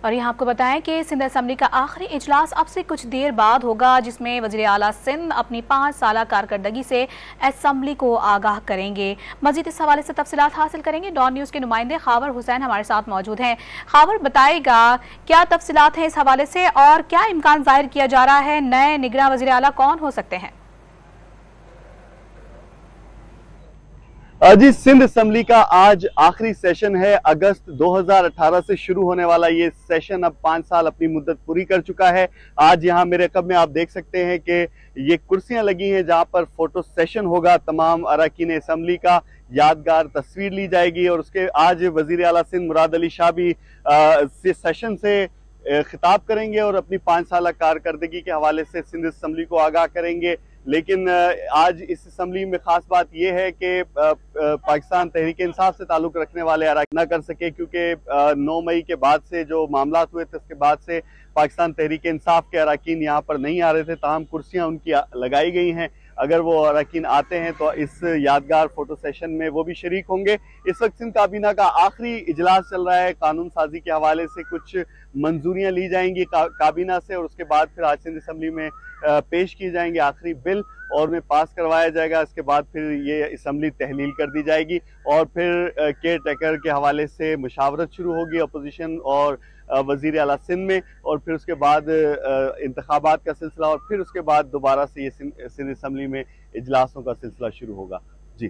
और यहाँ आपको बताएं कि सिंध असम्बली का आखिरी इजलास अब से कुछ देर बाद होगा, जिसमें वज़ीर आला सिंध अपनी 5 साल कारकर्दगी से असम्बली को आगाह करेंगे। मजीद इस हवाले से तफसीलात हासिल करेंगे। डॉन न्यूज़ के नुमाइंदे खावर हुसैन हमारे साथ मौजूद हैं। खावर, बताएगा क्या तफसीलात हैं इस हवाले से और क्या इम्कान जाहिर किया जा रहा है, नए निगरां वज़ीर आला कौन हो सकते हैं? जी, सिंध असम्बली का आज आखिरी सेशन है। अगस्त 2018 से शुरू होने वाला ये सेशन अब 5 साल अपनी मुद्दत पूरी कर चुका है। आज यहाँ मेरे कब में आप देख सकते हैं कि ये कुर्सियां लगी हैं जहाँ पर फोटो सेशन होगा। तमाम अरकान असम्बली का यादगार तस्वीर ली जाएगी और उसके आज वजीर आला सिंध मुराद अली शाह भी सेशन से खिताब करेंगे और अपनी 5 साल कारकर्दगी के हवाले से सिंध असम्बली को आगाह करेंगे। लेकिन आज इस असम्बली में खास बात यह है कि पाकिस्तान तहरीक इंसाफ से ताल्लुक़ रखने वाले अरकान न कर सके, क्योंकि 9 मई के बाद से जो मामला हुए थे उसके बाद से पाकिस्तान तहरीक इंसाफ के अरकान यहाँ पर नहीं आ रहे थे। ताहम कुर्सियाँ उनकी लगाई गई हैं। अगर वो अरकान आते हैं तो इस यादगार फोटो सेशन में वो भी शरीक होंगे। इस वक्त सिंध काबीना का आखिरी इजलास चल रहा है। कानून साजी के हवाले से कुछ मंजूरियां ली जाएंगी काबीना से और उसके बाद फिर आज सिंध असम्बली में पेश की जाएंगे आखिरी बिल और में पास करवाया जाएगा। इसके बाद फिर ये असम्बली तहलील कर दी जाएगी और फिर केयर टेकर के हवाले से मुशावरत शुरू होगी अपोजिशन और वजीर आला सिंध में, और फिर उसके बाद इंतखाबात का सिलसिला और फिर उसके बाद दोबारा से ये सिंध असम्बली में इजलासों का सिलसिला शुरू होगा। जी।